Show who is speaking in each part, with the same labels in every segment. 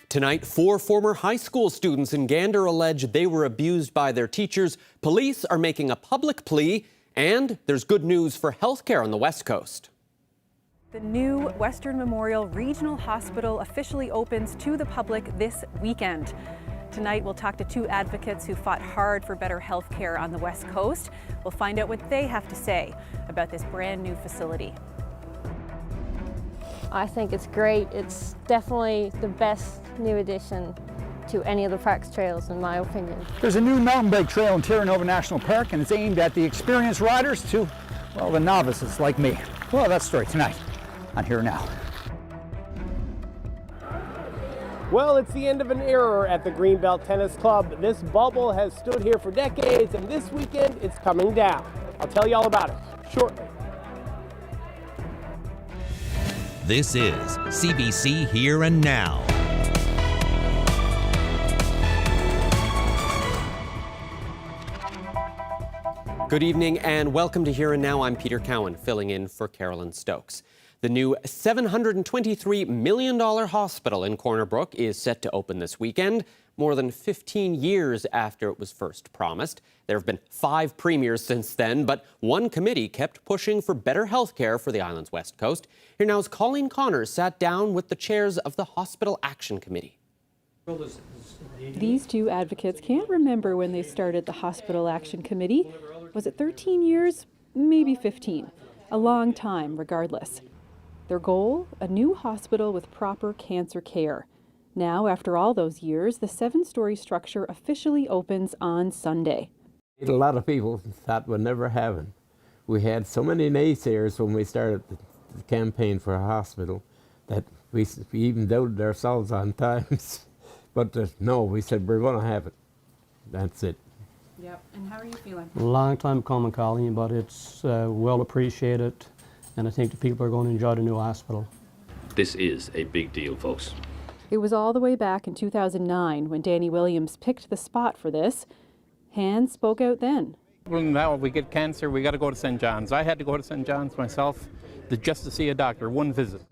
Speaker 1: Tonight, 4 former high school students in Gander allege they were abused by their teachers. Police are making a public plea, and there's good news for healthcare on the West Coast.
Speaker 2: The new Western Memorial Regional Hospital officially opens to the public this weekend. Tonight, we'll talk to 2 advocates who fought hard for better health care on the West Coast. We'll find out what they have to say about this brand new facility.
Speaker 3: I think it's great. It's definitely the best new addition to any of the Parks trails, in my opinion.
Speaker 4: There's a new mountain bike trail in Terra Nova National Park, and it's aimed at the experienced riders to, well, the novices like me. Well, that's the story tonight on Here Now.
Speaker 5: Well, it's the end of an era at the Greenbelt Tennis Club. This bubble has stood here for decades, and this weekend it's coming down. I'll tell you all about it shortly.
Speaker 6: This is CBC Here and Now.
Speaker 1: Good evening and welcome to Here and Now. I'm Peter Cowan, filling in for Carolyn Stokes. The new $723 million hospital in Corner Brook is set to open this weekend, more than 15 years after it was first promised. There have been 5 premiers since then, but one committee kept pushing for better health care for the island's West Coast. Here Now's Colleen Connors sat down with the chairs of the Hospital Action Committee.
Speaker 2: These 2 advocates can't remember when they started the Hospital Action Committee. Was it 13 years? Maybe 15. A long time, regardless. Their goal? A new hospital with proper cancer care. Now, after all those years, the 7-story structure officially opens on Sunday.
Speaker 7: A lot of people thought would never happen. We had so many naysayers when we started the campaign for a hospital that we even doubted ourselves on times. But no, we said we're going to have it. That's it.
Speaker 2: Yep. And how are you feeling?
Speaker 8: A long time coming, Colleen, but it's well appreciated, and I think the people are going to enjoy the new hospital.
Speaker 9: This is a big deal, folks.
Speaker 2: It was all the way back in 2009 when Danny Williams picked the spot for this. Han spoke out then.
Speaker 10: Well, now we get cancer, we got to go to St. John's. I had to go to St. John's myself just to see a doctor, one visit.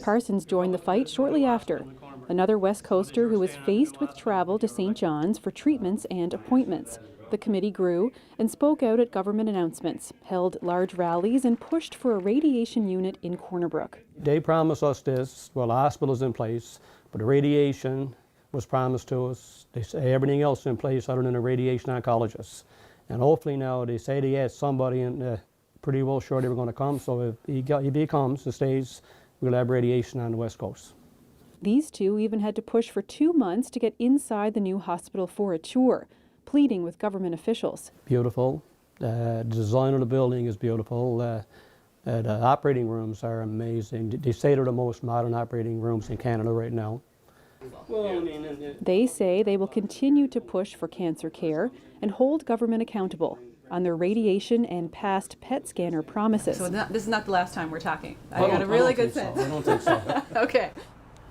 Speaker 2: Parsons joined the fight shortly after. Another West Coaster who was faced with travel to St. John's for treatments and appointments. The committee grew and spoke out at government announcements, held large rallies, and pushed for a radiation unit in Corner Brook.
Speaker 8: They promised us this, well, the hospital's in place, but the radiation was promised to us. They say everything else in place other than a radiation oncologist. And hopefully now they say they had somebody and pretty well sure they were going to come, so if he comes and stays, we'll have radiation on the West Coast.
Speaker 2: These 2 even had to push for 2 months to get inside the new hospital for a tour, pleading with government officials.
Speaker 8: Beautiful. The design of the building is beautiful. The operating rooms are amazing. They say they're the most modern operating rooms in Canada right now.
Speaker 2: They say they will continue to push for cancer care and hold government accountable on their radiation and past PET scanner promises.
Speaker 11: So this is not the last time we're talking. I got a really good sense.
Speaker 8: I don't think so.
Speaker 2: Okay.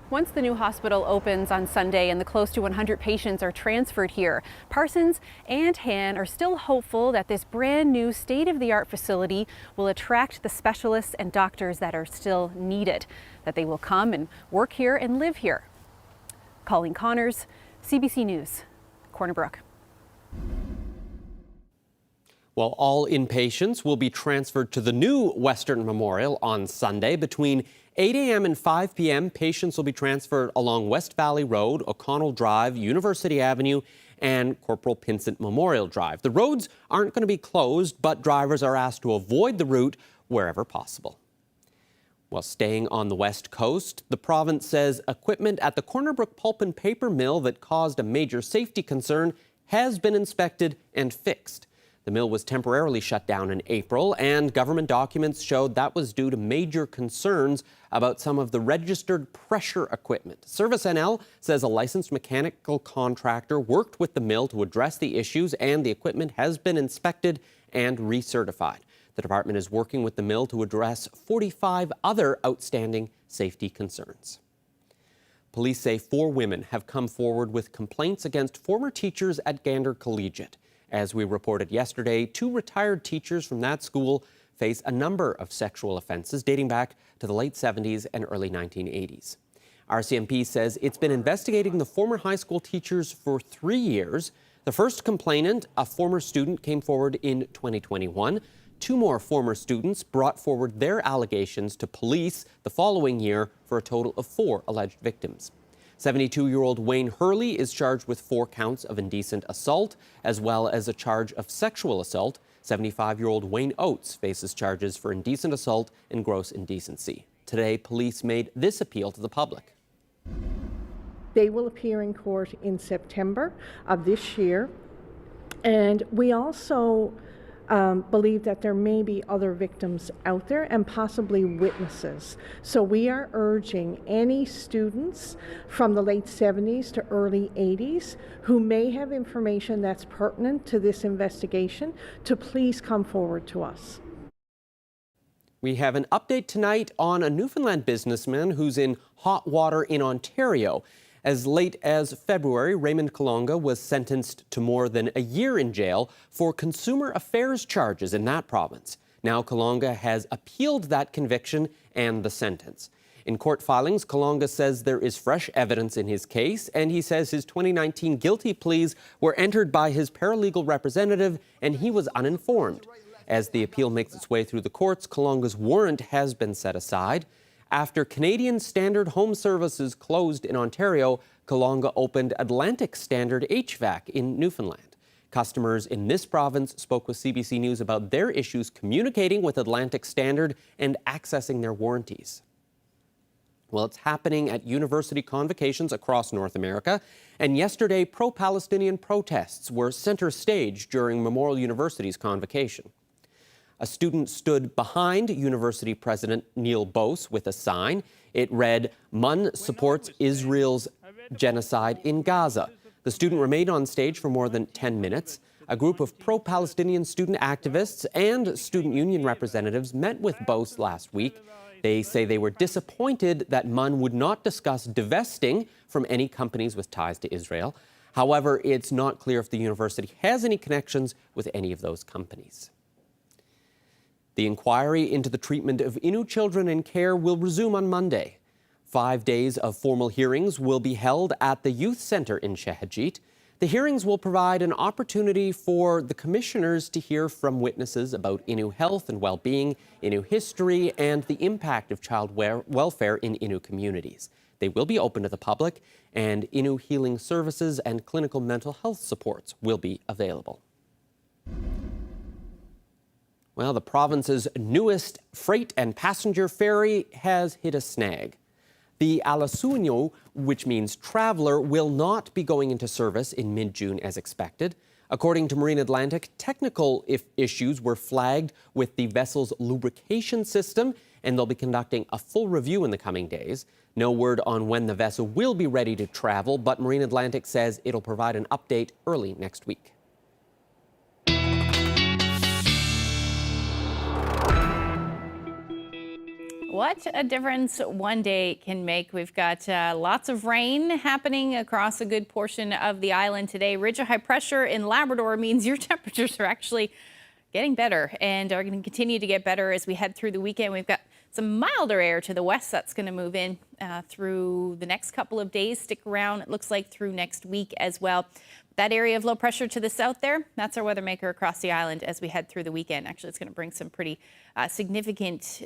Speaker 2: Once the new hospital opens on Sunday and the close to 100 patients are transferred here, Parsons and Han are still hopeful that this brand new state-of-the-art facility will attract the specialists and doctors that are still needed, that they will come and work here and live here. Colleen Connors, CBC News, Corner Brook.
Speaker 1: Well, all inpatients will be transferred to the new Western Memorial on Sunday. Between 8 a.m. and 5 p.m., patients will be transferred along West Valley Road, O'Connell Drive, University Avenue, and Corporal Pinsent Memorial Drive. The roads aren't going to be closed, but drivers are asked to avoid the route wherever possible. While staying on the West Coast, the province says equipment at the Corner Brook Pulp and Paper Mill that caused a major safety concern has been inspected and fixed. The mill was temporarily shut down in April, and government documents showed that was due to major concerns about some of the registered pressure equipment. Service NL says a licensed mechanical contractor worked with the mill to address the issues, and the equipment has been inspected and recertified. The department is working with the mill to address 45 other outstanding safety concerns. Police say 4 women have come forward with complaints against former teachers at Gander Collegiate. As we reported yesterday, 2 retired teachers from that school face a number of sexual offenses dating back to the late 70s and early 1980s. RCMP says it's been investigating the former high school teachers for 3 years. The first complainant, a former student, came forward in 2021. 2 more former students brought forward their allegations to police the following year for a total of 4 alleged victims. 72-year-old Wayne Hurley is charged with 4 counts of indecent assault, as well as a charge of sexual assault. 75-year-old Wayne Oates faces charges for indecent assault and gross indecency. Today, police made this appeal to the public.
Speaker 12: They will appear in court in September of this year, and we also believe that there may be other victims out there and possibly witnesses. So we are urging any students from the late 70s to early 80s who may have information that's pertinent to this investigation to please come forward to us.
Speaker 1: We have an update tonight on a Newfoundland businessman who's in hot water in Ontario. As late as February, Raymond Kalonga was sentenced to more than a year in jail for consumer affairs charges in that province. Now Kalonga has appealed that conviction and the sentence. In court filings, Kalonga says there is fresh evidence in his case, and he says his 2019 guilty pleas were entered by his paralegal representative and he was uninformed. As the appeal makes its way through the courts, Kalonga's warrant has been set aside. After Canadian Standard Home Services closed in Ontario, Kalonga opened Atlantic Standard HVAC in Newfoundland. Customers in this province spoke with CBC News about their issues communicating with Atlantic Standard and accessing their warranties. Well, it's happening at university convocations across North America, and yesterday pro-Palestinian protests were center stage during Memorial University's convocation. A student stood behind University President Neil Bose with a sign. It read, "MUN supports Israel's genocide in Gaza." The student remained on stage for more than 10 minutes. A group of pro-Palestinian student activists and student union representatives met with Bose last week. They say they were disappointed that MUN would not discuss divesting from any companies with ties to Israel. However, it's not clear if the university has any connections with any of those companies. The inquiry into the treatment of Inuit children in care will resume on Monday. 5 days of formal hearings will be held at the Youth Centre in Shehadjit. The hearings will provide an opportunity for the commissioners to hear from witnesses about Innu health and well-being, Innu history, and the impact of child welfare in Innu communities. They will be open to the public, and Innu healing services and clinical mental health supports will be available. Well, the province's newest freight and passenger ferry has hit a snag. The Alasuño, which means traveler, will not be going into service in mid-June as expected. According to Marine Atlantic, technical issues were flagged with the vessel's lubrication system, and they'll be conducting a full review in the coming days. No word on when the vessel will be ready to travel, but Marine Atlantic says it'll provide an update early next week.
Speaker 13: What a difference one day can make. We've got lots of rain happening across a good portion of the island today. Ridge of high pressure in Labrador means your temperatures are actually getting better and are going to continue to get better as we head through the weekend. We've got some milder air to the west that's going to move in through the next couple of days. Stick around, it looks like, through next week as well. That area of low pressure to the south there, that's our weather maker across the island as we head through the weekend. Actually, it's going to bring some pretty significant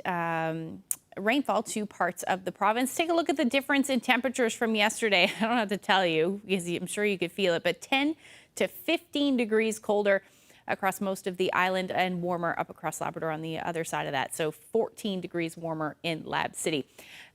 Speaker 13: rainfall to parts of the province. Take a look at the difference in temperatures from yesterday. I don't have to tell you, because I'm sure you could feel it, but 10 to 15 degrees colder across most of the island and warmer up across Labrador on the other side of that. So 14 degrees warmer in Lab City.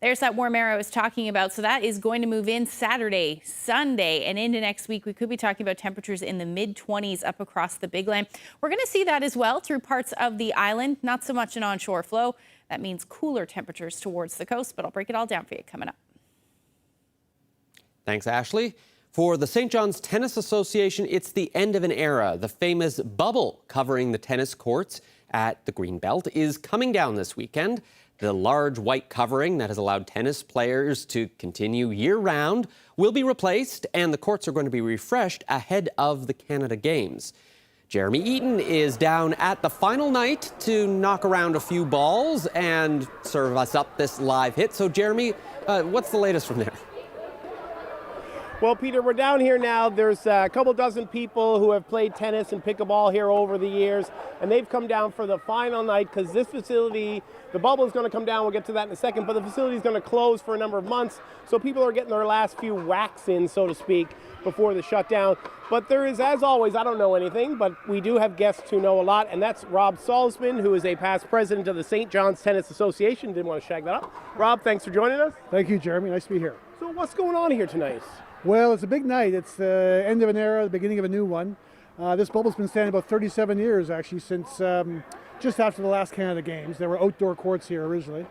Speaker 13: There's that warm air I was talking about. So that is going to move in Saturday, Sunday, and into next week. We could be talking about temperatures in the mid-20s up across the Big Land. We're going to see that as well through parts of the island. Not so much an onshore flow. That means cooler temperatures towards the coast, but I'll break it all down for you coming up.
Speaker 1: Thanks, Ashley. For the St. John's Tennis Association, it's the end of an era. The famous bubble covering the tennis courts at the Greenbelt is coming down this weekend. The large white covering that has allowed tennis players to continue year-round will be replaced, and the courts are going to be refreshed ahead of the Canada Games. Jeremy Eaton is down at the final night to knock around a few balls and serve us up this live hit. So, Jeremy, what's the latest from there?
Speaker 5: Well, Peter, we're down here now. There's a couple dozen people who have played tennis and pickleball here over the years, and they've come down for the final night because this facility, the bubble is going to come down. We'll get to that in a second, but the facility is going to close for a number of months, so people are getting their last few whacks in, so to speak, before the shutdown. But there is, as always, I don't know anything, but we do have guests who know a lot, and that's Rob Salzman, who is a past president of the St. John's Tennis Association. Didn't want to shag that up. Rob, thanks for joining us.
Speaker 14: Thank you, Jeremy. Nice to be here.
Speaker 5: So what's going on here tonight?
Speaker 14: Well, it's a big night. It's the end of an era, the beginning of a new one. This bubble's been standing about 37 years, actually, since just after the last Canada Games. There were outdoor courts here originally.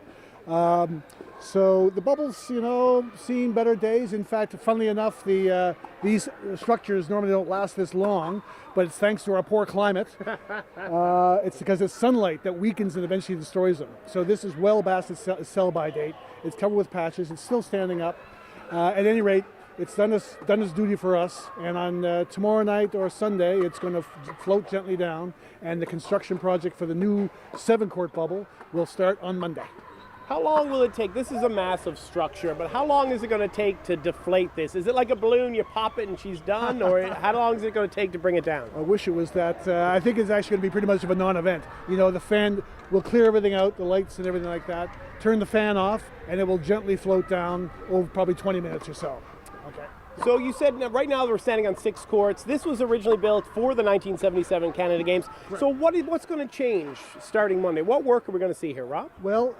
Speaker 14: So the bubble's, seen better days. In fact, funnily enough, these structures normally don't last this long, but it's thanks to our poor climate. It's because it's sunlight that weakens and eventually destroys them. So this is well past its sell-by date. It's covered with patches. It's still standing up. At any rate, it's done its duty for us, and on tomorrow night or Sunday, it's going to float gently down, and the construction project for the new 7-court bubble will start on Monday.
Speaker 5: How long will it take? This is a massive structure, but how long is it going to take to deflate this? Is it like a balloon, you pop it and she's done, or how long is it going to take to bring it down?
Speaker 14: I wish it was that. I think it's actually going to be pretty much of a non-event. The fan will clear everything out, the lights and everything like that, turn the fan off, and it will gently float down over probably 20 minutes or so.
Speaker 5: Okay. So you said right now we're standing on 6 courts. This was originally built for the 1977 Canada Games. Right. So what's going to change starting Monday? What work are we going to see here, Rob?
Speaker 14: Well,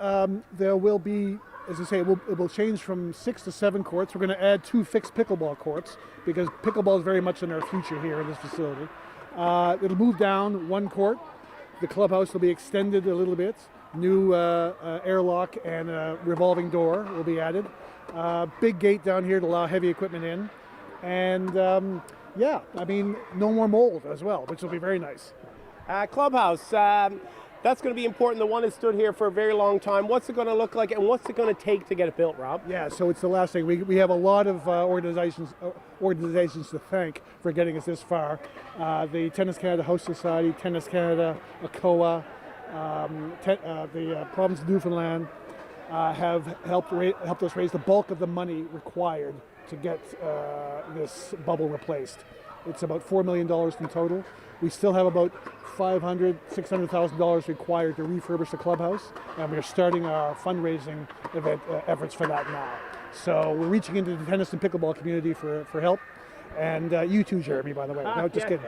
Speaker 14: there will be, as I say, it will change from 6 to 7 courts. We're going to add 2 fixed pickleball courts because pickleball is very much in our future here in this facility. It'll move down 1 court. The clubhouse will be extended a little bit. New airlock and a revolving door will be added. Big gate down here to allow heavy equipment in. And no more mold as well, which will be very nice.
Speaker 5: Clubhouse, that's going to be important. The one has stood here for a very long time. What's it going to look like and what's it going to take to get it built, Rob?
Speaker 14: Yeah, so it's the last thing. We have a lot of organizations to thank for getting us this far. The Tennis Canada Host Society, Tennis Canada, ACOA, the province of Newfoundland, have helped us raise the bulk of the money required to get this bubble replaced. It's about $4 million in total. We still have about $500,000, $600,000 required to refurbish the clubhouse, and we're starting our fundraising efforts for that now. So we're reaching into the tennis and pickleball community for help. And you too, Jeremy, by the way. No, just kidding.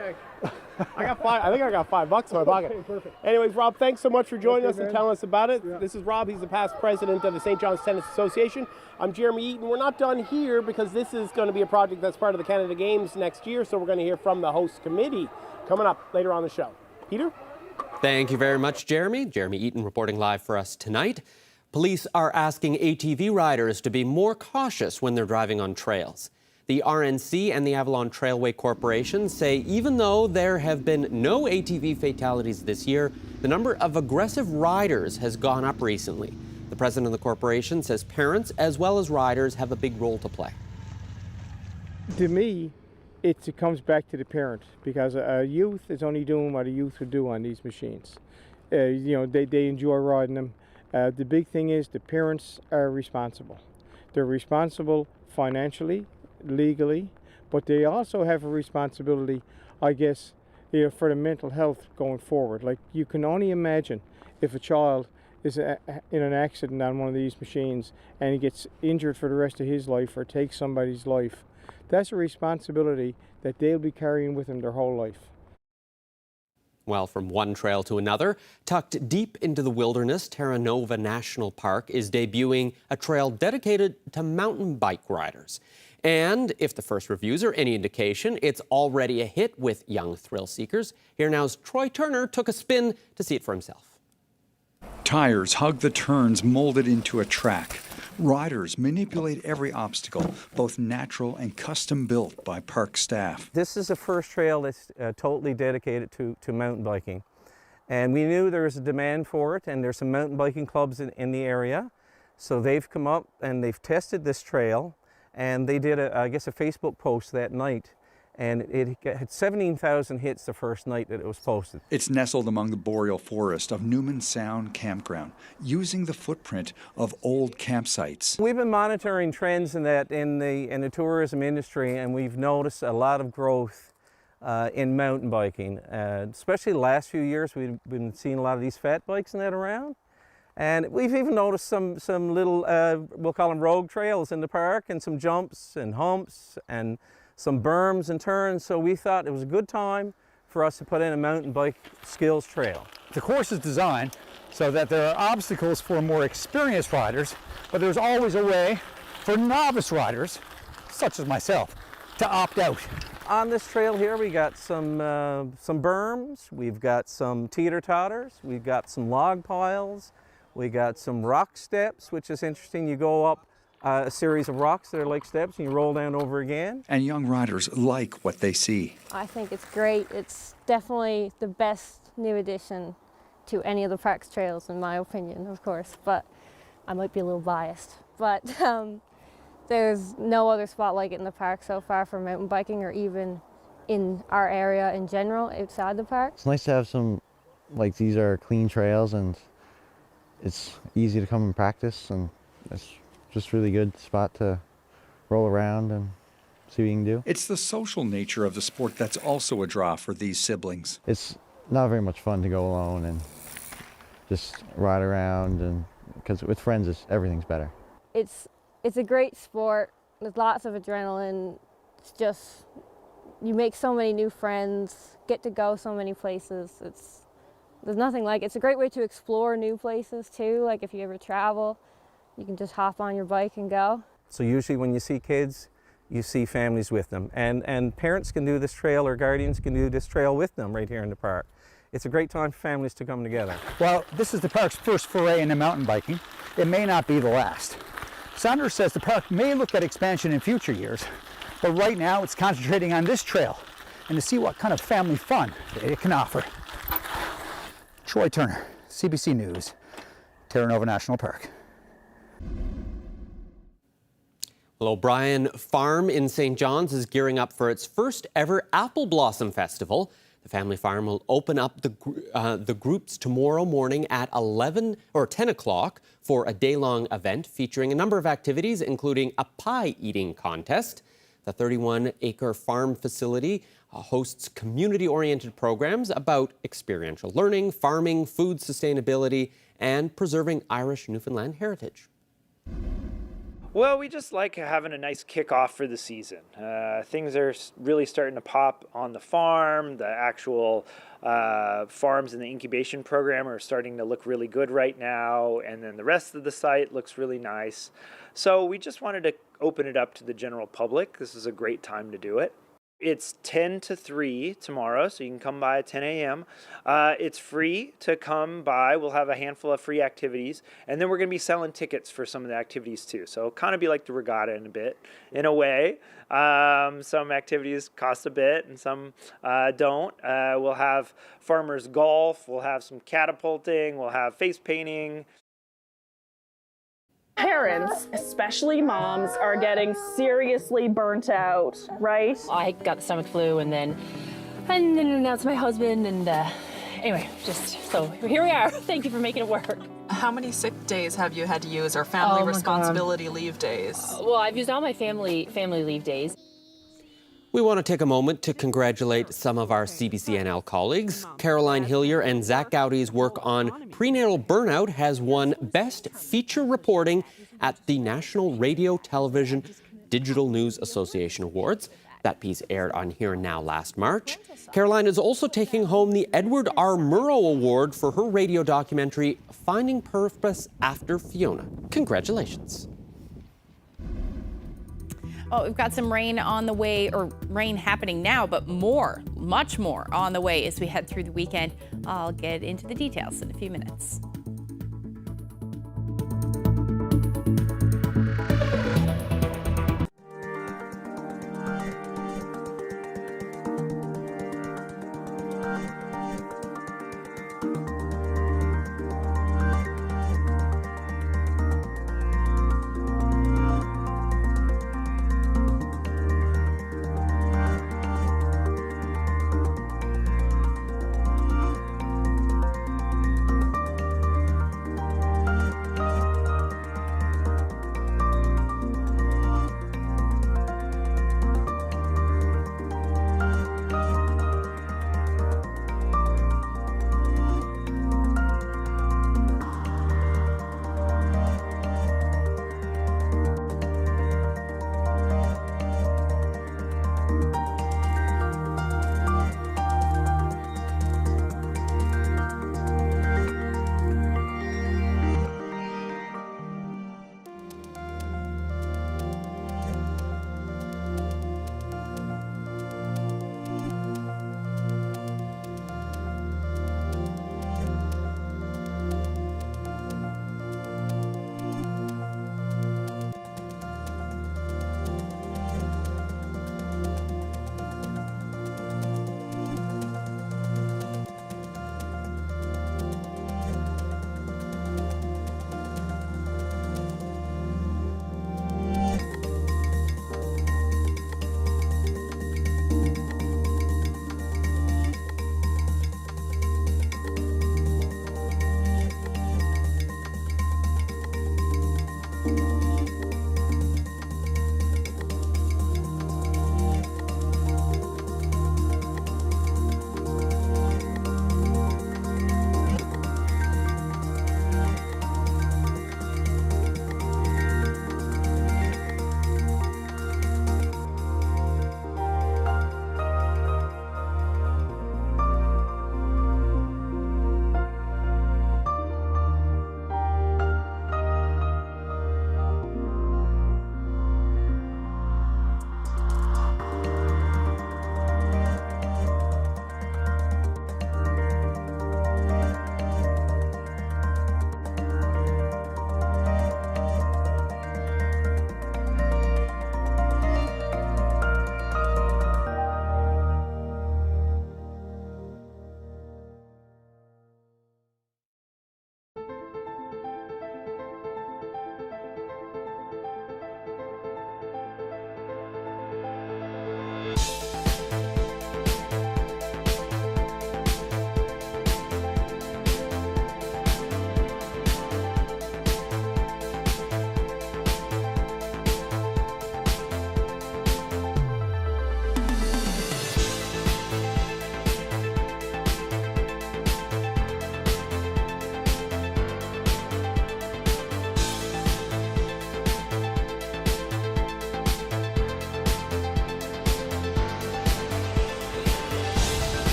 Speaker 5: I think I got $5 in my pocket.
Speaker 14: Okay, perfect.
Speaker 5: Anyways, Rob, thanks so much for joining us and
Speaker 14: man.
Speaker 5: telling us about it.
Speaker 14: Yeah.
Speaker 5: This is Rob. He's the past president of the St. John's Tennis Association. I'm Jeremy Eaton. We're not done here because this is going to be a project that's part of the Canada Games next year, so we're going to hear from the host committee coming up later on the show. Peter?
Speaker 1: Thank you very much, Jeremy. Jeremy Eaton reporting live for us tonight. Police are asking ATV riders to be more cautious when they're driving on trails. The RNC and the Avalon Trailway Corporation say even though there have been no ATV fatalities this year, the number of aggressive riders has gone up recently. The president of the corporation says parents as well as riders have a big role to play.
Speaker 15: To me, it comes back to the parent because a youth is only doing what a youth would do on these machines. They enjoy riding them. The big thing is the parents are responsible. They're responsible financially, legally, but they also have a responsibility, I guess, for the mental health going forward. Like, you can only imagine if a child is in an accident on one of these machines and he gets injured for the rest of his life or takes somebody's life. That's a responsibility that they'll be carrying with them their whole life.
Speaker 1: Well, from one trail to another, tucked deep into the wilderness, Terra Nova National Park is debuting a trail dedicated to mountain bike riders. And if the first reviews are any indication, it's already a hit with young thrill seekers. Here now's Troy Turner took a spin to see it for himself.
Speaker 16: Tires hug the turns molded into a track. Riders manipulate every obstacle, both natural and custom built by park staff.
Speaker 17: This is the first trail that's totally dedicated to mountain biking. And we knew there was a demand for it, and there's some mountain biking clubs in the area. So they've come up and they've tested this trail. And they did, I guess, a Facebook post that night. and it had 17,000 hits the first night that it was posted.
Speaker 16: It's nestled among the boreal forest of Newman Sound Campground, using the footprint of old campsites.
Speaker 17: We've been monitoring trends in the tourism industry, and we've noticed a lot of growth in mountain biking. Especially the last few years, we've been seeing a lot of these fat bikes and that around. And we've even noticed some little, we'll call them rogue trails in the park, and some jumps and humps and some berms and turns. So we thought it was a good time for us to put in a mountain bike skills trail.
Speaker 4: The course is designed so that there are obstacles for more experienced riders, but there's always a way for novice riders, such as myself, to opt out.
Speaker 17: On this trail here, we got some berms, we've got some teeter-totters, we've got some log piles, we got some rock steps, which is interesting. You go up a series of rocks that are like steps and you roll down over again.
Speaker 16: And young riders like what they see.
Speaker 3: I think it's great. It's definitely the best new addition to any of the park's trails, in my opinion, of course, but I might be a little biased. But there's no other spot like it in the park so far for mountain biking, or even in our area in general outside the park.
Speaker 18: It's nice to have some, like, these are clean trails and it's easy to come and practice, and it's just really good spot to roll around and see what you can do.
Speaker 16: It's the social nature of the sport that's also a draw for these siblings.
Speaker 18: It's not very much fun to go alone and just ride around, and because with friends everything's better.
Speaker 3: It's a great sport. There's lots of adrenaline. It's just, you make so many new friends, get to go so many places. There's nothing like it. It's a great way to explore new places too. Like if you ever travel, you can just hop on your bike and go.
Speaker 17: So usually when you see kids, you see families with them. And parents can do this trail, or guardians can do this trail with them right here in the park. It's a great time for families to come together.
Speaker 4: Well, this is the park's first foray into mountain biking. It may not be the last. Saunders says the park may look at expansion in future years, but right now it's concentrating on this trail and to see what kind of family fun it can offer. Troy Turner, CBC News, Terra Nova National Park.
Speaker 1: Well, O'Brien Farm in St. John's is gearing up for its first ever Apple Blossom Festival. The family farm will open up the groups tomorrow morning at 10 o'clock for a day-long event featuring a number of activities, including a pie eating contest. The 31-acre farm facility hosts community-oriented programs about experiential learning, farming, food sustainability, and preserving Irish Newfoundland heritage.
Speaker 19: Well, we just like having a nice kickoff for the season. Things are really starting to pop on the farm. The actual farms in the incubation program are starting to look really good right now, and then the rest of the site looks really nice. So we just wanted to open it up to the general public. This is a great time to do it. It's 10 to 3 tomorrow, so you can come by at 10 a.m. It's free to come by. We'll have a handful of free activities, and then we're going to be selling tickets for some of the activities too. So it'll kind of be like the regatta in a way. Some activities cost a bit and some don't. We'll have farmers golf. We'll have some catapulting. We'll have face painting.
Speaker 20: Parents, especially moms, are getting seriously burnt out, right?
Speaker 21: I got the stomach flu and then announced my husband, and anyway, so here we are. Thank you for making it work.
Speaker 11: How many sick days have you had to use, or family responsibility leave days?
Speaker 21: Well, I've used all my family leave days.
Speaker 1: We want to take a moment to congratulate some of our CBCNL colleagues. Caroline Hillier and Zach Gowdy's work on prenatal burnout has won Best Feature Reporting at the National Radio Television Digital News Association Awards. That piece aired on Here and Now last March. Caroline is also taking home the Edward R. Murrow Award for her radio documentary, Finding Purpose After Fiona. Congratulations.
Speaker 13: Oh, we've got some rain on the way, or rain happening now, but much more on the way as we head through the weekend. I'll get into the details in a few minutes.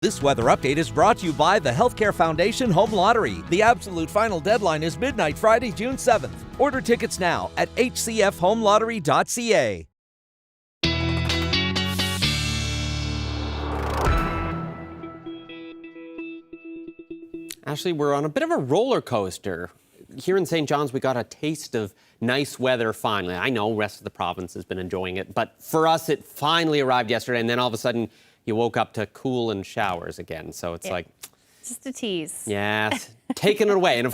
Speaker 6: This weather update is brought to you by the Healthcare Foundation Home Lottery. The absolute final deadline is midnight Friday, June 7th. Order tickets now at hcfhomelottery.ca.
Speaker 1: Ashley, we're on a bit of a roller coaster. Here in St. John's, we got a taste of nice weather finally. I know the rest of the province has been enjoying it, but for us, it finally arrived yesterday, and then all of a sudden, you woke up to cool and showers again. So it's like...
Speaker 13: Just a tease.
Speaker 1: Yeah, taking it away.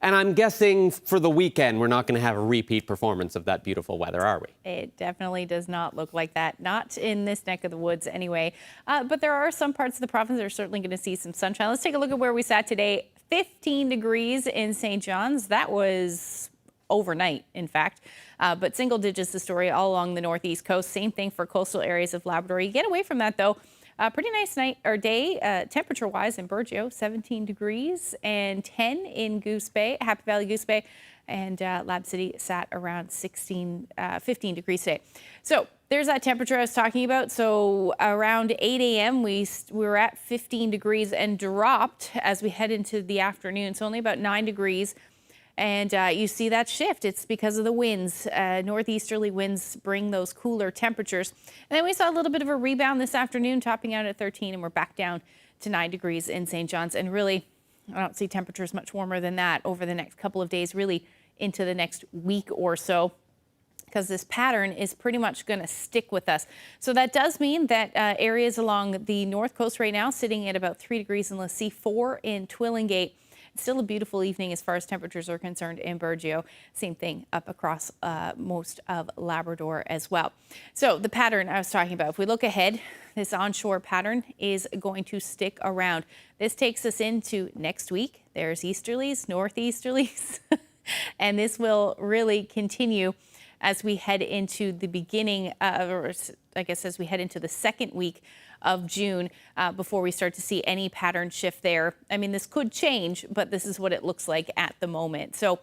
Speaker 1: And I'm guessing for the weekend, we're not going to have a repeat performance of that beautiful weather, are we?
Speaker 13: It definitely does not look like that. Not in this neck of the woods anyway. But there are some parts of the province that are certainly going to see some sunshine. Let's take a look at where we sat today. 15 degrees in St. John's. That was overnight, in fact. But single digits the story all along the northeast coast. Same thing for coastal areas of Labrador. You get away from that, though. Pretty nice night or day, temperature-wise in Burgeo, 17 degrees and 10 in Goose Bay, Happy Valley Goose Bay, and Lab City sat around 15 degrees today. So there's that temperature I was talking about. So around 8 a.m. we were at 15 degrees and dropped as we head into the afternoon. So only about 9 degrees. And you see that shift. It's because of the winds. Northeasterly winds bring those cooler temperatures. And then we saw a little bit of a rebound this afternoon, topping out at 13, and we're back down to 9 degrees in St. John's. And really, I don't see temperatures much warmer than that over the next couple of days, really into the next week or so, because this pattern is pretty much going to stick with us. So that does mean that areas along the north coast right now sitting at about 3 degrees in Lassie, 4 in Twillingate. Still a beautiful evening as far as temperatures are concerned in Burgeo. Same thing up across most of Labrador as well. So the pattern I was talking about, if we look ahead, this onshore pattern is going to stick around. This takes us into next week. There's easterlies, northeasterlies, and this will really continue as we head into the beginning, or I guess as we head into the second week of June before we start to see any pattern shift there. I mean, this could change, but this is what it looks like at the moment. So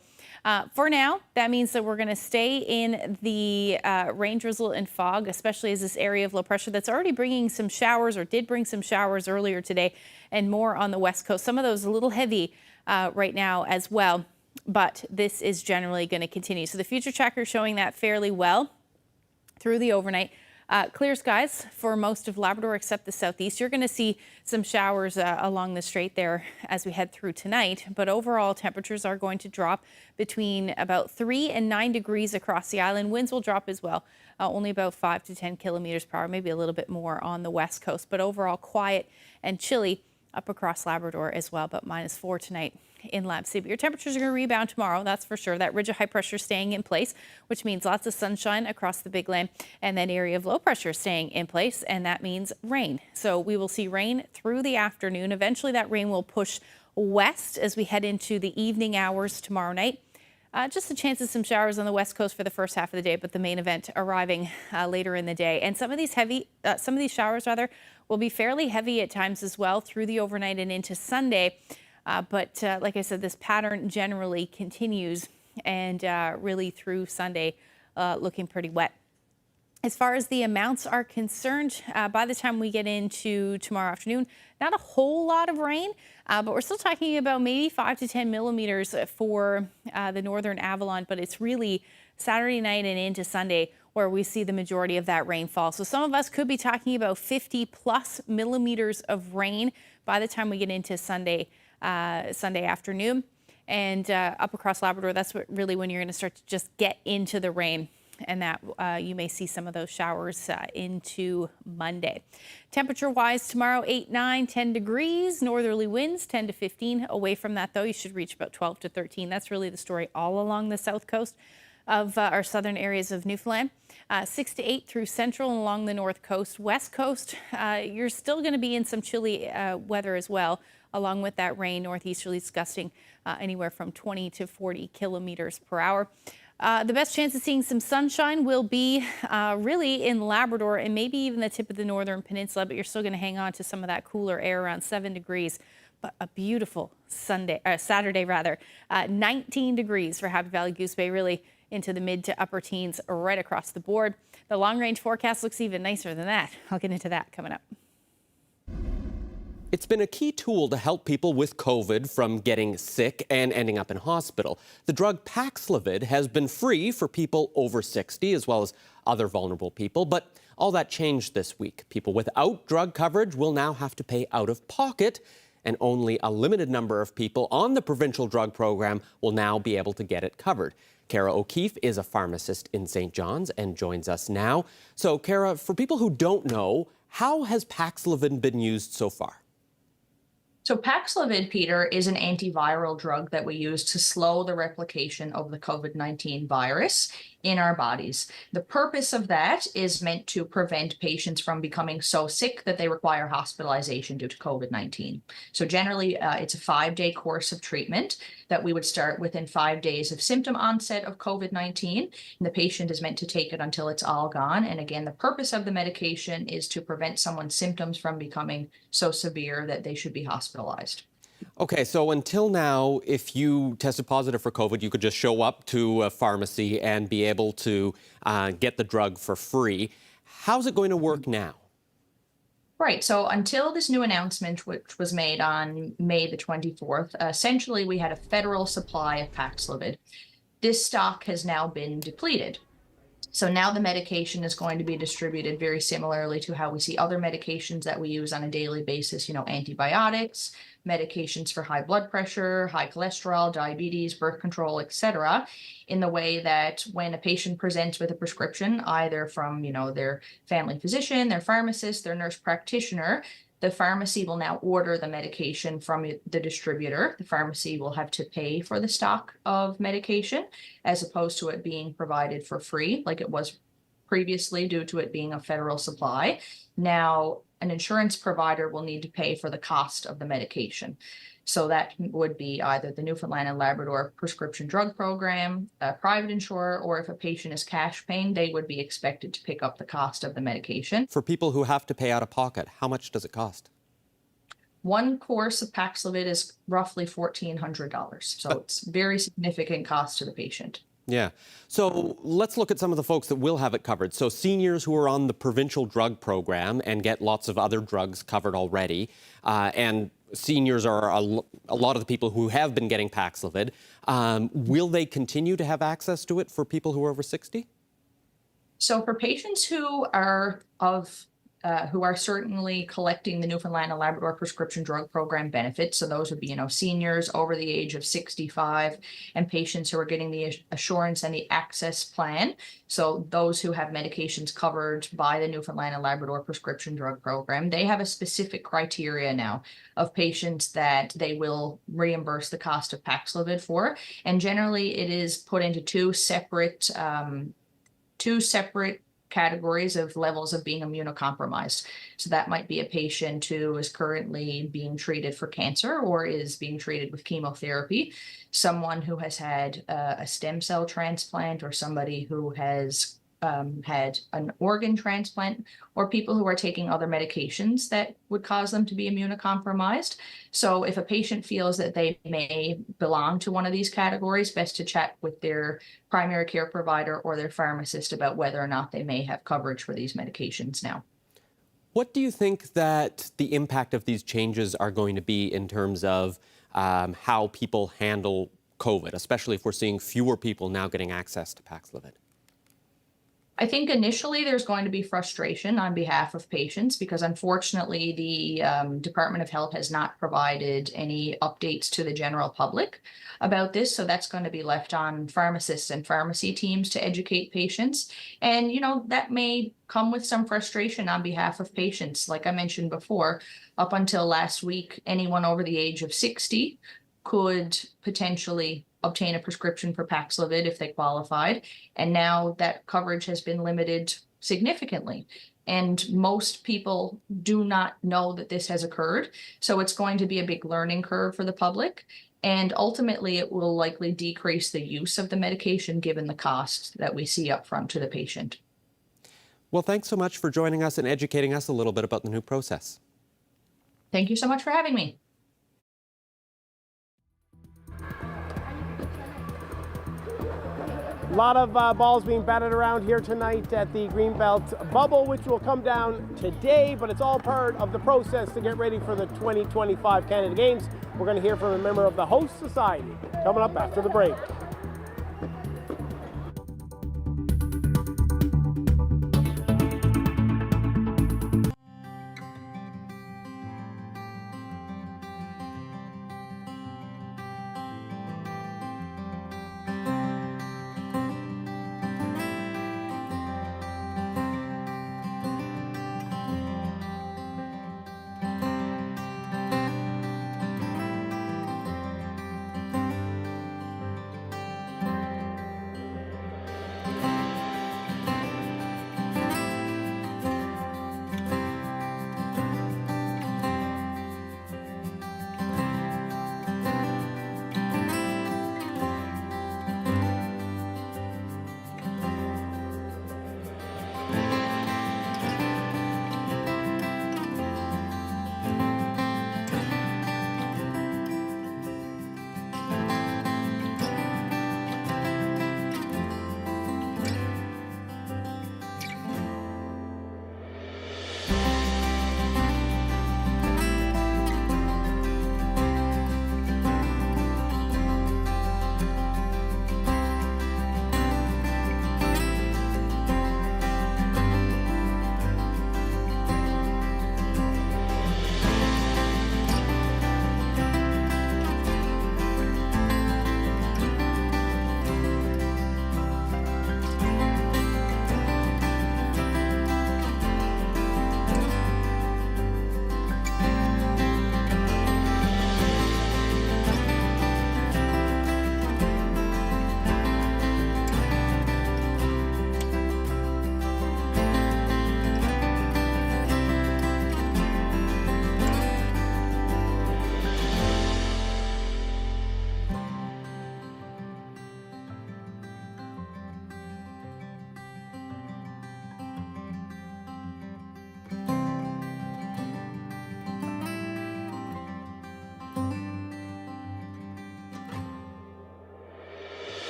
Speaker 13: for now, that means that we're going to stay in the rain, drizzle, and fog, especially as this area of low pressure that's already bringing some showers, or did bring some showers earlier today, and more on the west coast. Some of those a little heavy right now as well, but this is generally going to continue. So the future tracker is showing that fairly well through the overnight. Clear skies for most of Labrador except the southeast. You're going to see some showers along the strait there as we head through tonight, but overall temperatures are going to drop between about 3 and 9 degrees across the island. Winds will drop as well, only about 5 to 10 kilometers per hour, maybe a little bit more on the west coast, but overall quiet and chilly up across Labrador as well, but -4 tonight in Lab City. But your temperatures are going to rebound tomorrow, that's for sure. That ridge of high pressure staying in place, which means lots of sunshine across the big land, and that area of low pressure staying in place, and that means rain. So we will see rain through the afternoon. Eventually that rain will push west as we head into the evening hours tomorrow night. Just a chance of some showers on the west coast for the first half of the day, but the main event arriving later in the day. And some of these showers will be fairly heavy at times as well through the overnight and into Sunday. But like I said, this pattern generally continues, and really through Sunday looking pretty wet. As far as the amounts are concerned, by the time we get into tomorrow afternoon, not a whole lot of rain, but we're still talking about maybe 5 to 10 millimeters for the northern Avalon, but it's really Saturday night and into Sunday where we see the majority of that rainfall. So some of us could be talking about 50 plus millimeters of rain by the time we get into Sunday afternoon. And up across Labrador, that's really when you're going to start to just get into the rain, and that you may see some of those showers into Monday. Temperature-wise, tomorrow 8, 9, 10 degrees, northerly winds 10 to 15. Away from that, though, you should reach about 12 to 13. That's really the story all along the south coast of our southern areas of Newfoundland. 6 to 8 through central and along the north coast. West coast, you're still going to be in some chilly weather as well, along with that rain, northeasterlies gusting anywhere from 20 to 40 kilometers per hour. The best chance of seeing some sunshine will be really in Labrador and maybe even the tip of the northern peninsula, but you're still going to hang on to some of that cooler air around 7 degrees. But a beautiful Saturday, 19 degrees for Happy Valley Goose Bay, really into the mid to upper teens right across the board. The long range forecast looks even nicer than that. I'll get into that coming up.
Speaker 1: It's been a key tool to help people with COVID from getting sick and ending up in hospital. The drug Paxlovid has been free for people over 60 as well as other vulnerable people, but all that changed this week. People without drug coverage will now have to pay out of pocket, and only a limited number of people on the provincial drug program will now be able to get it covered. Kara O'Keefe is a pharmacist in St. John's and joins us now. So, Kara, for people who don't know, how has Paxlovid been used so far?
Speaker 7: So Paxlovid, Peter, is an antiviral drug that we use to slow the replication of the COVID-19 virus in our bodies. The purpose of that is meant to prevent patients from becoming so sick that they require hospitalization due to COVID-19. So generally, it's a 5-day course of treatment that we would start within 5 days of symptom onset of COVID-19. And the patient is meant to take it until it's all gone. And again, the purpose of the medication is to prevent someone's symptoms from becoming so severe that they should be hospitalized.
Speaker 1: Okay, so until now, if you tested positive for COVID, you could just show up to a pharmacy and be able to get the drug for free. How's it going to work now?
Speaker 7: Right. So until this new announcement, which was made on May the 24th, essentially we had a federal supply of Paxlovid. This stock has now been depleted. So now the medication is going to be distributed very similarly to how we see other medications that we use on a daily basis, antibiotics, medications for high blood pressure, high cholesterol, diabetes, birth control, etc., in the way that when a patient presents with a prescription, either from, their family physician, their pharmacist, their nurse practitioner, the pharmacy will now order the medication from the distributor. The pharmacy will have to pay for the stock of medication as opposed to it being provided for free like it was previously due to it being a federal supply. Now, an insurance provider will need to pay for the cost of the medication. So that would be either the Newfoundland and Labrador prescription drug program, a private insurer, or if a patient is cash paying, they would be expected to pick up the cost of the medication.
Speaker 1: For people who have to pay out of pocket, how much does it cost?
Speaker 7: One course of Paxlovid is roughly $1,400. So it's very significant cost to the patient.
Speaker 1: Yeah. So let's look at some of the folks that will have it covered. So seniors who are on the provincial drug program and get lots of other drugs covered already, and seniors are a lot of the people who have been getting Paxlovid. Will they continue to have access to it for people who are over 60?
Speaker 7: So for patients who are certainly collecting the Newfoundland and Labrador prescription drug program benefits, so those would be, seniors over the age of 65 and patients who are getting the assurance and the access plan. So those who have medications covered by the Newfoundland and Labrador prescription drug program, they have a specific criteria now of patients that they will reimburse the cost of Paxlovid for. And generally it is put into two separate categories of levels of being immunocompromised. So that might be a patient who is currently being treated for cancer or is being treated with chemotherapy, someone who has had a stem cell transplant, or somebody who has had an organ transplant, or people who are taking other medications that would cause them to be immunocompromised. So if a patient feels that they may belong to one of these categories, best to chat with their primary care provider or their pharmacist about whether or not they may have coverage for these medications now.
Speaker 1: What do you think that the impact of these changes are going to be in terms of how people handle COVID, especially if we're seeing fewer people now getting access to Paxlovid?
Speaker 7: I think initially there's going to be frustration on behalf of patients because unfortunately the Department of Health has not provided any updates to the general public about this. So that's going to be left on pharmacists and pharmacy teams to educate patients. And, that may come with some frustration on behalf of patients. Like I mentioned before, up until last week, anyone over the age of 60 could potentially obtain a prescription for Paxlovid if they qualified. And now that coverage has been limited significantly. And most people do not know that this has occurred. So it's going to be a big learning curve for the public. And ultimately, it will likely decrease the use of the medication given the cost that we see up front to the patient.
Speaker 1: Well, thanks so much for joining us and educating us a little bit about the new process.
Speaker 7: Thank you so much for having me.
Speaker 5: lot of balls being batted around here tonight at the Greenbelt Bubble, which will come down today, but it's all part of the process to get ready for the 2025 Canada Games. We're going to hear from a member of the host society coming up after the break.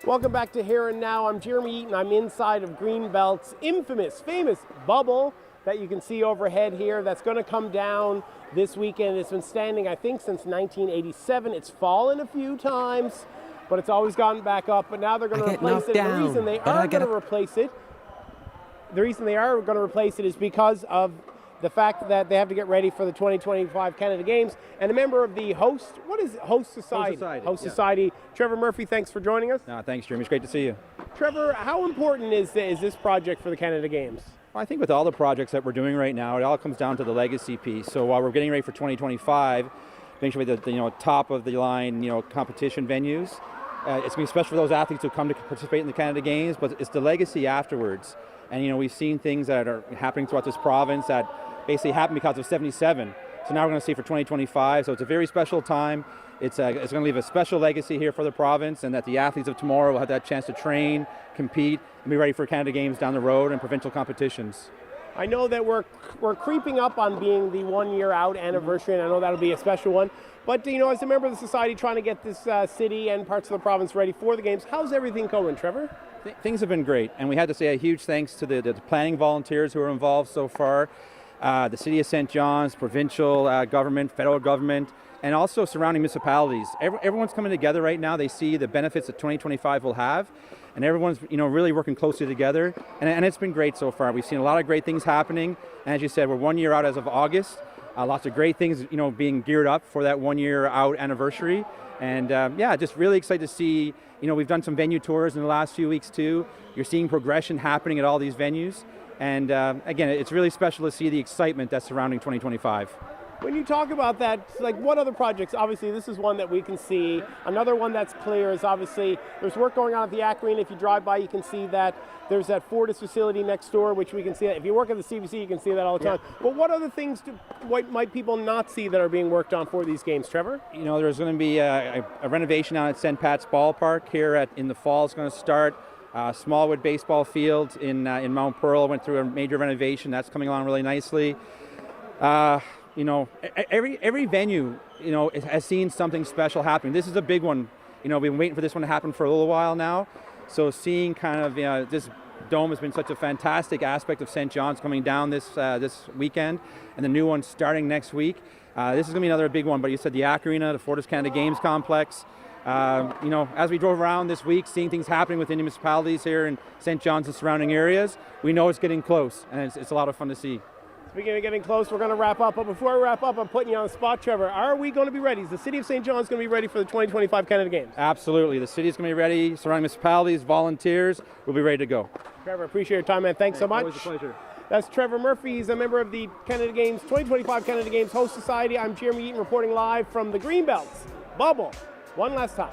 Speaker 5: Welcome back to Here and Now. I'm Jeremy Eaton. I'm inside of Greenbelt's infamous, famous bubble that you can see overhead here. That's going to come down this weekend. It's been standing, I think, since 1987. It's fallen a few times, but it's always gotten back up. But now they're going to replace it. The reason they are going to replace it, is because of the fact that they have to get ready for the 2025 Canada Games. And a member of the host society. Host Society. Trevor Murphy, thanks for joining us.
Speaker 9: Thanks, Jeremy. It's great to see you.
Speaker 5: Trevor, how important is this project for the Canada Games?
Speaker 9: Well, I think with all the projects that we're doing right now, it all comes down to the legacy piece. So while we're getting ready for 2025, making sure we have the top of the line competition venues. It's going to be special for those athletes who come to participate in the Canada Games, but it's the legacy afterwards. And we've seen things that are happening throughout this province that basically happened because of 77. So now we're going to see for 2025. So it's a very special time. it's going to leave a special legacy here for the province, and that the athletes of tomorrow will have that chance to train, compete, and be ready for Canada Games down the road and provincial competitions.
Speaker 5: I know that we're creeping up on being the 1 year out anniversary, and I know that'll be a special one. But, you know, as a member of the society trying to get this city and parts of the province ready for the games, how's everything going, Trevor?
Speaker 9: Things have been great, and we had to say a huge thanks to the planning volunteers who are involved so far, the City of St. John's, provincial government, federal government, and also surrounding municipalities. Everyone's coming together right now. They see the benefits that 2025 will have, and everyone's really working closely together, and it's been great so far. We've seen a lot of great things happening, and as you said, we're 1 year out as of August. Lots of great things being geared up for that 1 year out anniversary, and yeah, just really excited to see. We've done some venue tours in the last few weeks too. You're seeing progression happening at all these venues, and again, it's really special to see the excitement that's surrounding 2025.
Speaker 5: When you talk about that, like what other projects, obviously this is one that we can see. Another one that's clear is obviously there's work going on at the Ack Arena. If you drive by, you can see that. There's that Fortis facility next door, which we can see. If you work at the CBC, you can see that all the time. Yeah. But what other things what might people not see that are being worked on for these games, Trevor?
Speaker 9: There's going to be a renovation out at St. Pat's Ballpark here in the fall. It's going to start. Smallwood baseball field in Mount Pearl went through a major renovation. That's coming along really nicely. Every venue, has seen something special happening. This is a big one. We've been waiting for this one to happen for a little while now. So seeing kind of, this dome has been such a fantastic aspect of St. John's coming down this weekend, and the new one starting next week. This is going to be another big one, but you said the Ack Arena, the Fortis Canada Games Complex. As we drove around this week, seeing things happening within the municipalities here in St. John's and surrounding areas, we know it's getting close, and it's a lot of fun to see.
Speaker 5: Speaking of getting close, we're going to wrap up. But before we wrap up, I'm putting you on the spot, Trevor. Are we going to be ready? Is the City of St. John's going to be ready for the 2025 Canada Games?
Speaker 9: Absolutely. The city is going to be ready. Surrounding municipalities, volunteers, we'll be ready to go.
Speaker 5: Trevor, appreciate your time, man. Thanks so much.
Speaker 9: Always a pleasure.
Speaker 5: That's Trevor Murphy. He's a member of the Canada Games, 2025 Canada Games Host Society. I'm Jeremy Eaton reporting live from the Greenbelts bubble. One last time.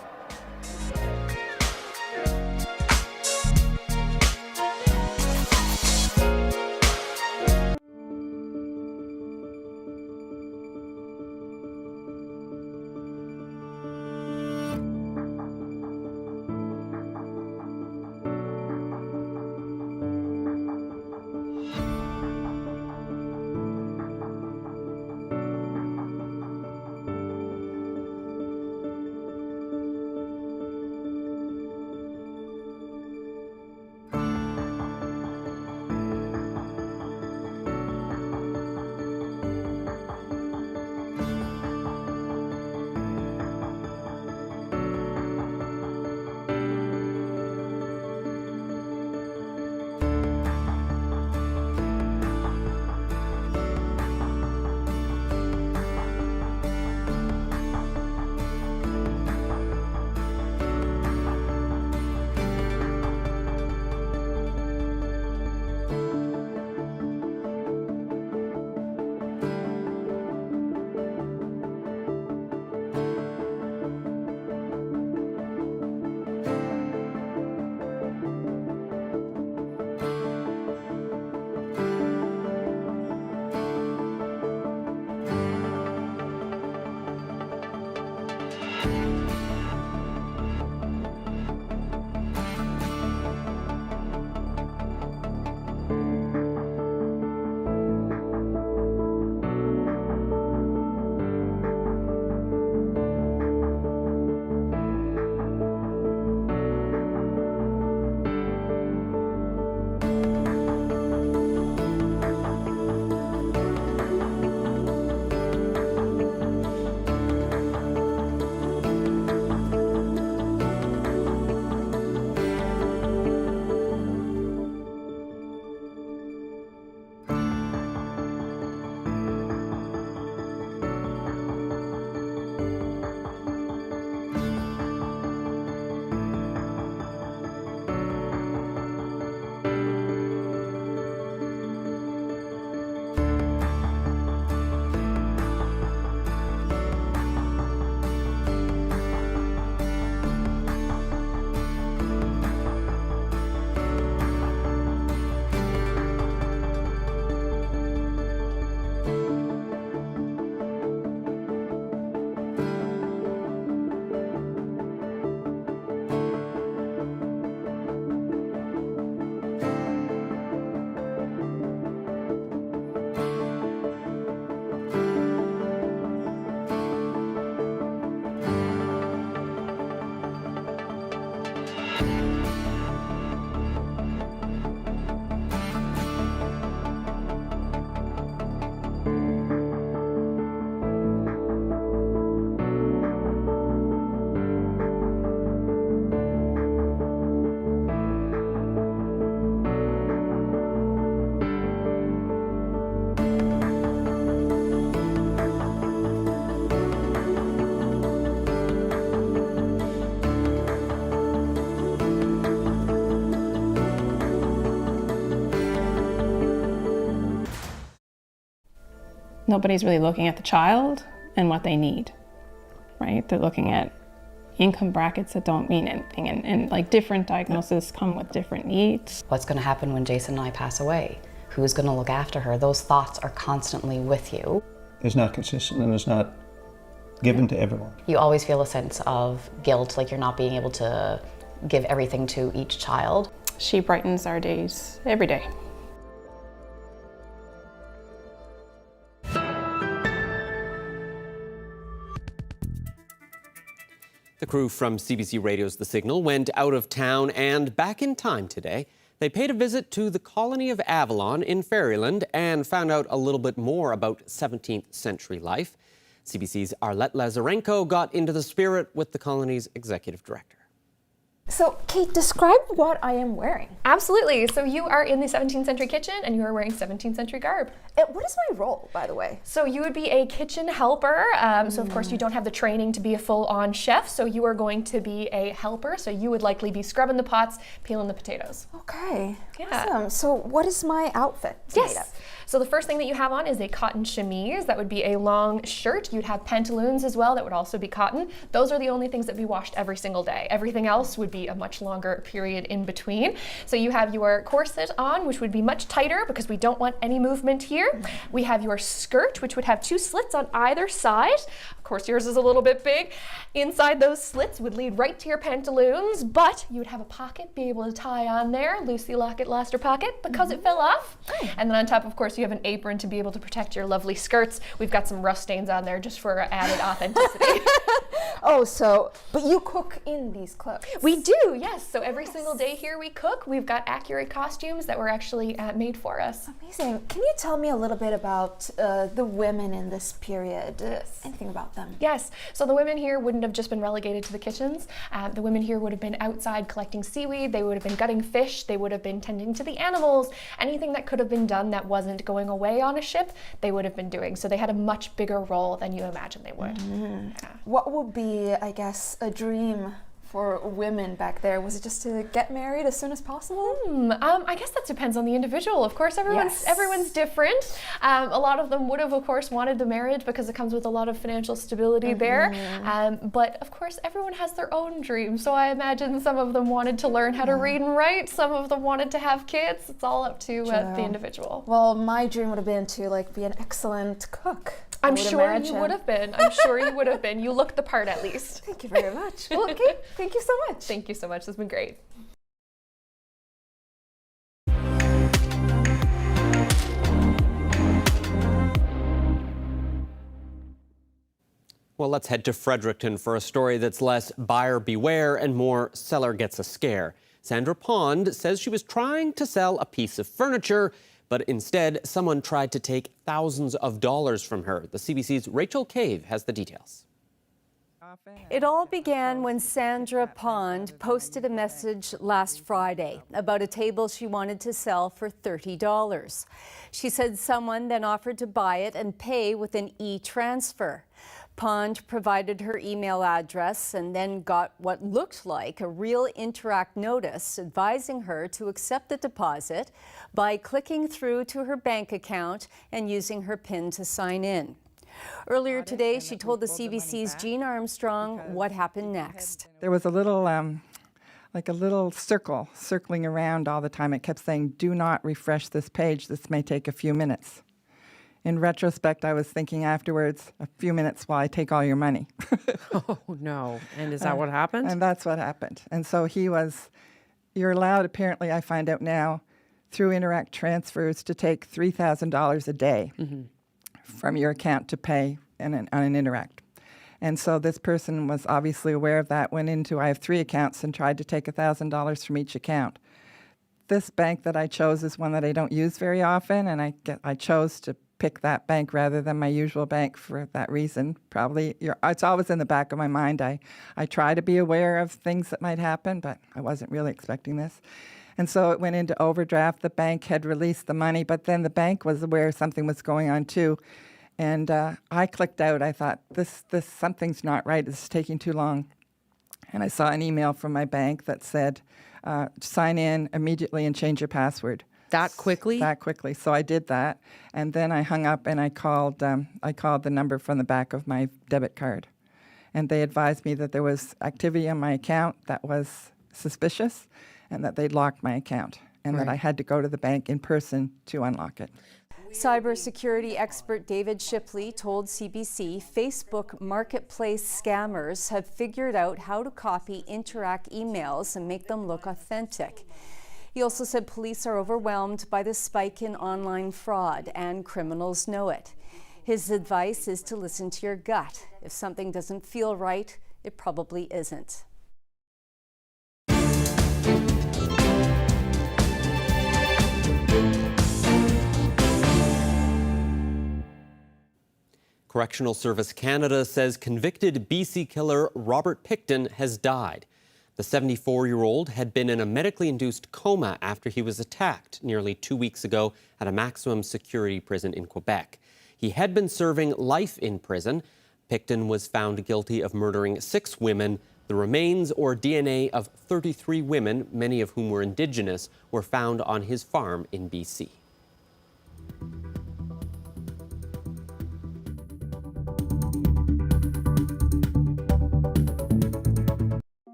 Speaker 10: Nobody's really looking at the child and what they need, right? They're looking at income brackets that don't mean anything, and like different diagnoses come with different needs.
Speaker 22: What's going to happen when Jason and I pass away? Who's going to look after her? Those thoughts are constantly with you.
Speaker 23: It's not consistent and it's not given to everyone.
Speaker 22: You always feel a sense of guilt, like you're not being able to give everything to each child.
Speaker 10: She brightens our days every day.
Speaker 1: The crew from CBC Radio's The Signal went out of town and back in time today. They paid a visit to the colony of Avalon in Ferryland and found out a little bit more about 17th century life. CBC's Arlette Lazarenko got into the spirit with the colony's executive director.
Speaker 24: So, Kate, describe what I am wearing. Absolutely. So you are in the 17th century kitchen and you are wearing 17th century garb. What is my role, by the way? So you would be a kitchen helper. So of course you don't have the training to be a full-on chef. So you are going to be a helper. So you would likely be scrubbing the pots, peeling the potatoes. Okay. Yeah. Awesome. So what is my outfit made of? So the first thing that you have on is a cotton chemise. That would be a long shirt. You'd have pantaloons as well. That would also be cotton. Those are the only things that be washed every single day. Everything else would be a much longer period in between. So you have your corset on, which would be much tighter because we don't want any movement here. We have your skirt, which would have 2 slits on either side. Of course, yours is a little bit big. Inside those slits would lead right to your pantaloons, but you would have a pocket, be able to tie on there, Lucy Locket Laster pocket, because it fell off. And then on top, of course, you have an apron to be able to protect your lovely skirts. We've got some rust stains on there just for added authenticity. But you cook in these clothes? We do, yes. So every single day here we cook. We've got accurate costumes that were actually made for us. Amazing. Can you tell me a little bit about the women in this period? Anything about them? Yes. So the women here wouldn't have just been relegated to the kitchens. The women here would have been outside collecting seaweed. They would have been gutting fish. They would have been tending to the animals. Anything that could have been done that wasn't going away on a ship, they would have been doing. So they had a much bigger role than you imagine they would. Yeah. What would be, I guess, a dream for women back there? Was it just to get married as soon as possible? I guess that depends on the individual. Of course, everyone's different. A lot of them would have, of course, wanted the marriage because it comes with a lot of financial stability there. But of course, everyone has their own dreams. So I imagine some of them wanted to learn how to read and write. Some of them wanted to have kids. It's all up to the individual. Well, my dream would have been to be an excellent cook. I'm sure you would have been. I'm sure you would have been. You look the part at least. Thank you very much. Well, okay, thank you so much. Thank you so much. This has been great.
Speaker 1: Well, let's head to Fredericton for a story that's less buyer beware and more seller gets a scare. Sandra Pond says she was trying to sell a piece of furniture, but instead someone tried to take thousands of dollars from her. The CBC's Rachel Cave has the details.
Speaker 25: It all began when Sandra Pond posted a message last Friday about a table she wanted to sell for $30. She said someone then offered to buy it and pay with an e-transfer. Pond provided her email address and then got what looked like a real Interact notice advising her to accept the deposit by clicking through to her bank account and using her PIN to sign in. Earlier today, she told the CBC's Jean Armstrong what happened next.
Speaker 26: There was a little, like a little circle circling around all the time. It kept saying, "Do not refresh this page. This may take a few minutes." In retrospect, I was thinking afterwards, a few minutes while I take all your money.
Speaker 27: Oh, no. And is that what happened?
Speaker 26: And that's what happened. And so you're allowed, apparently, I find out now, through Interact transfers to take $3,000 a day from your account to pay on an Interact. And so this person was obviously aware of that, I have 3 accounts, and tried to take $1,000 from each account. This bank that I chose is one that I don't use very often, and I chose to pick that bank rather than my usual bank for that reason. Probably, it's always in the back of my mind. I try to be aware of things that might happen, but I wasn't really expecting this. And so it went into overdraft. The bank had released the money, but then the bank was aware something was going on too. And I clicked out. I thought, this something's not right. This is taking too long. And I saw an email from my bank that said, sign in immediately and change your password.
Speaker 27: That quickly?
Speaker 26: That quickly. So I did that, and then I hung up and I called the number from the back of my debit card, and they advised me that there was activity on my account that was suspicious, and that they'd locked my account, and that I had to go to the bank in person to unlock it.
Speaker 25: Cybersecurity expert David Shipley told CBC Facebook marketplace scammers have figured out how to copy Interact emails and make them look authentic. He also said police are overwhelmed by the spike in online fraud and criminals know it. His advice is to listen to your gut. If something doesn't feel right, it probably isn't.
Speaker 1: Correctional Service Canada says convicted BC killer Robert Pickton has died. The 74-year-old had been in a medically induced coma after he was attacked nearly 2 weeks ago at a maximum security prison in Quebec. He had been serving life in prison. Pickton was found guilty of murdering 6 women. The remains or DNA of 33 women, many of whom were Indigenous, were found on his farm in BC.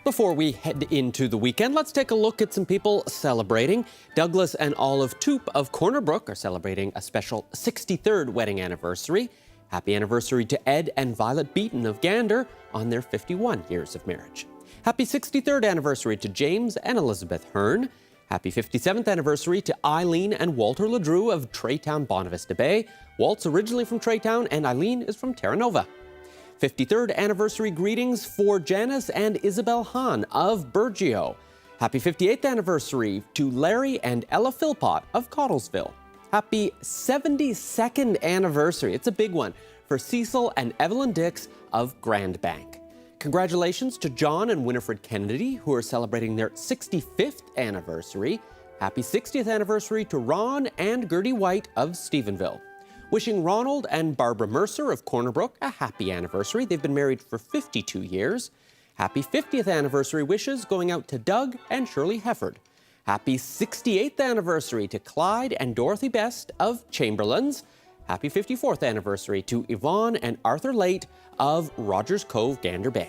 Speaker 1: Before we head into the weekend, let's take a look at some people celebrating. Douglas and Olive Toop of Brook are celebrating a special 63rd wedding anniversary. Happy anniversary to Ed and Violet Beaton of Gander on their 51 years of marriage. Happy 63rd anniversary to James and Elizabeth Hearn. Happy 57th anniversary to Eileen and Walter Ledrew of Traytown, Bonavista Bay. Walt's originally from Traytown and Eileen is from Terra Nova. 53rd anniversary greetings for Janice and Isabel Hahn of Burgeo. Happy 58th anniversary to Larry and Ella Philpott of Cottlesville. Happy 72nd anniversary, it's a big one, for Cecil and Evelyn Dix of Grand Bank. Congratulations to John and Winifred Kennedy, who are celebrating their 65th anniversary. Happy 60th anniversary to Ron and Gertie White of Stephenville. Wishing Ronald and Barbara Mercer of Brook a happy anniversary. They've been married for 52 years. Happy 50th anniversary wishes going out to Doug and Shirley Hefford. Happy 68th anniversary to Clyde and Dorothy Best of Chamberlains. Happy 54th anniversary to Yvonne and Arthur Late of Rogers Cove, Gander Bay.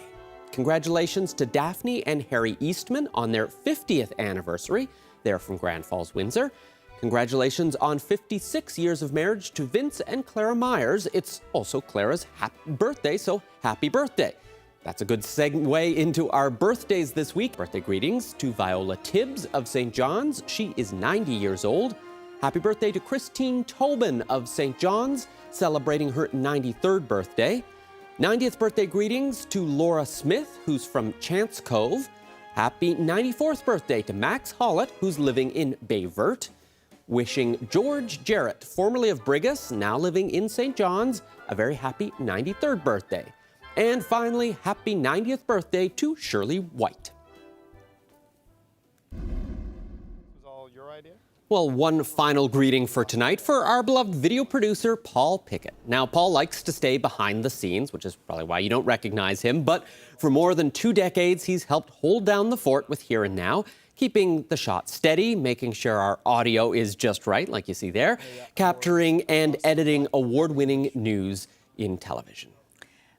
Speaker 1: Congratulations to Daphne and Harry Eastman on their 50th anniversary. They're from Grand Falls, Windsor. Congratulations on 56 years of marriage to Vince and Clara Myers. It's also Clara's birthday, so happy birthday. That's a good segue into our birthdays this week. Birthday greetings to Viola Tibbs of St. John's. She is 90 years old. Happy birthday to Christine Tobin of St. John's, celebrating her 93rd birthday. 90th birthday greetings to Laura Smith, who's from Chance Cove. Happy 94th birthday to Max Hollett, who's living in Bayvert. Wishing George Jarrett, formerly of Brigus, now living in St. John's, a very happy 93rd birthday. And finally, happy 90th birthday to Shirley White.
Speaker 5: This was all your idea?
Speaker 1: Well, one final greeting for tonight for our beloved video producer, Paul Pickett. Now, Paul likes to stay behind the scenes, which is probably why you don't recognize him, but for more than 2 decades, he's helped hold down the fort with Here and Now, keeping the shot steady, making sure our audio is just right, like you see there, capturing and editing award-winning news in television.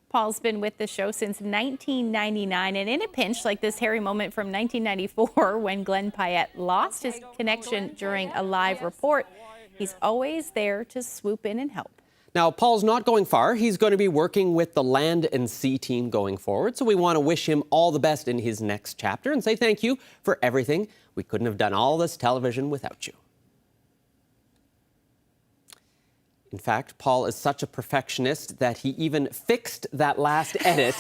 Speaker 13: Paul's been with the show since 1999, and in a pinch like this hairy moment from 1994 when Glenn Payette lost his connection during a live report, he's always there to swoop in and help.
Speaker 1: Now, Paul's not going far. He's going to be working with the Land and Sea team going forward, so we want to wish him all the best in his next chapter and say thank you for everything. We couldn't have done all this television without you. In fact, Paul is such a perfectionist that he even fixed that last edit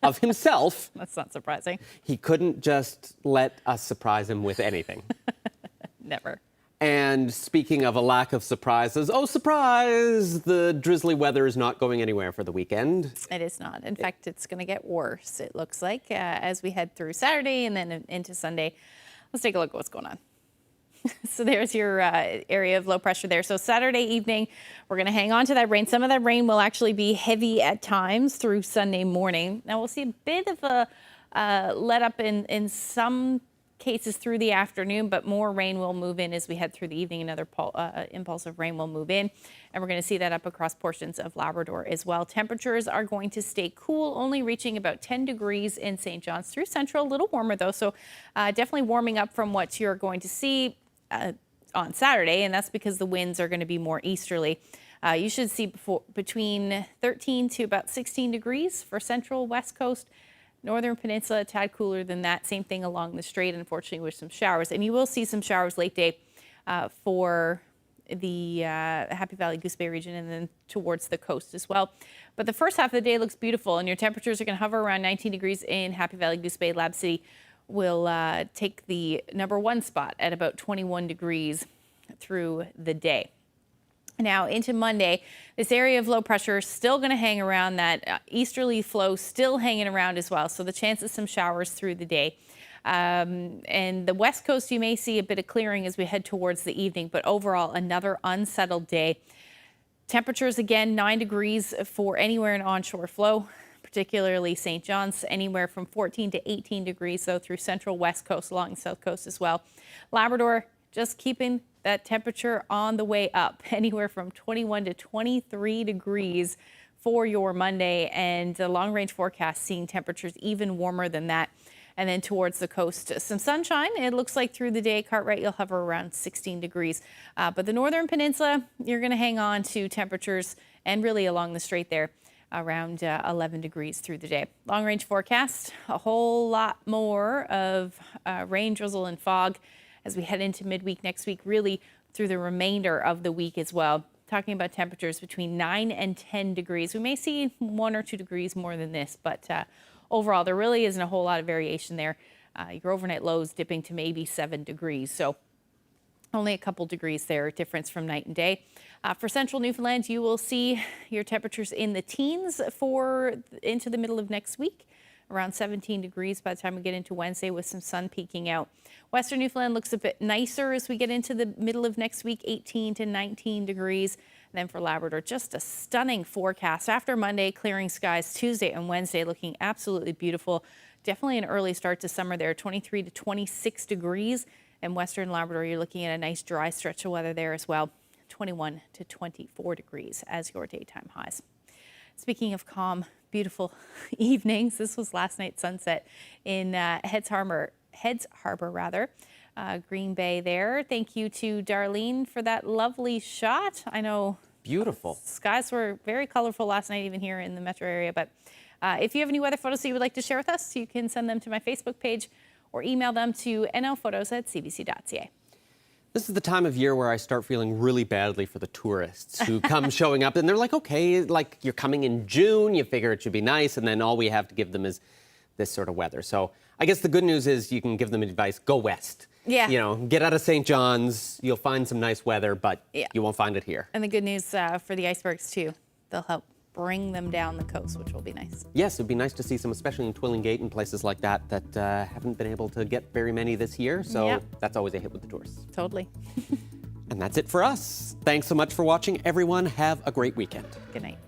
Speaker 1: of himself.
Speaker 13: That's not surprising.
Speaker 1: He couldn't just let us surprise him with anything.
Speaker 13: Never.
Speaker 1: And speaking of a lack of surprises, oh, surprise! The drizzly weather is not going anywhere for the weekend.
Speaker 13: It is not. In fact, it's going to get worse, it looks like, as we head through Saturday and then into Sunday. Let's take a look at what's going on. So there's your area of low pressure there. So Saturday evening, we're going to hang on to that rain. Some of that rain will actually be heavy at times through Sunday morning. Now we'll see a bit of a let up in some cases through the afternoon, but more rain will move in as we head through the evening. Another impulse of rain will move in, and we're going to see that up across portions of Labrador as well. Temperatures are going to stay cool, only reaching about 10 degrees in St. John's through Central. A little warmer though, so definitely warming up from what you're going to see on Saturday, and that's because the winds are going to be more easterly. You should see between 13 to about 16 degrees for Central, West Coast. Northern Peninsula, a tad cooler than that. Same thing along the strait, unfortunately, with some showers. And you will see some showers late day for the Happy Valley, Goose Bay region, and then towards the coast as well. But the first half of the day looks beautiful, and your temperatures are going to hover around 19 degrees in Happy Valley, Goose Bay. Lab City will take the #1 spot at about 21 degrees through the day. Now into Monday, this area of low pressure is still going to hang around, that easterly flow still hanging around as well. So the chance of some showers through the day. And the West Coast, you may see a bit of clearing as we head towards the evening, but overall another unsettled day. Temperatures again, 9 degrees for anywhere in onshore flow, particularly St. John's, anywhere from 14 to 18 degrees, so through Central, West Coast, along the South Coast as well. Labrador, just keeping that temperature on the way up, anywhere from 21 to 23 degrees for your Monday, and the long-range forecast seeing temperatures even warmer than that And then towards the coast, some sunshine. It looks like through the day, Cartwright, you'll hover around 16 degrees. But the northern peninsula, you're going to hang on to temperatures, and really along the strait there, around 11 degrees through the day. Long range forecast, a whole lot more of rain, drizzle, and fog as we head into midweek next week, really through the remainder of the week as well. Talking about temperatures between 9 and 10 degrees. We may see 1 or 2 degrees more than this, but overall, there really isn't a whole lot of variation there. Your overnight lows dipping to maybe 7 degrees. So only a couple degrees there difference from night and day. For central Newfoundland, you will see your temperatures in the teens for into the middle of next week, around 17 degrees by the time we get into Wednesday with some sun peeking out. Western Newfoundland looks a bit nicer as we get into the middle of next week, 18 to 19 degrees. And then for Labrador, just a stunning forecast. After Monday, clearing skies. Tuesday and Wednesday looking absolutely beautiful. Definitely an early start to summer there, 23 to 26 degrees. And Western Labrador, you're looking at a nice dry stretch of weather there as well. 21 to 24 degrees as your daytime highs. Speaking of calm, beautiful evenings, this was last night's sunset in Heads Harbor, Green Bay there. Thank you to Darlene for that lovely shot. I know
Speaker 1: beautiful
Speaker 13: skies were very colorful last night, even here in the metro area. But if you have any weather photos that you would like to share with us, you can send them to my Facebook page or email them to nlphotos@cbc.ca.
Speaker 1: This is the time of year where I start feeling really badly for the tourists who come showing up and they're like, okay, like you're coming in June, you figure it should be nice, and then all we have to give them is this sort of weather. So I guess the good news is you can give them advice, go west.
Speaker 13: Yeah.
Speaker 1: You know, get out of St. John's, you'll find some nice weather, but you won't find it here.
Speaker 13: And the good news for the icebergs too, they'll help bring them down the coast, which will be nice.
Speaker 1: Yes, it'd be nice to see some, especially in Twilling Gate and places like that, that haven't been able to get very many this year. So that's always a hit with the tourists.
Speaker 13: Totally.
Speaker 1: And that's it for us. Thanks so much for watching, everyone. Have a great weekend.
Speaker 13: Good night.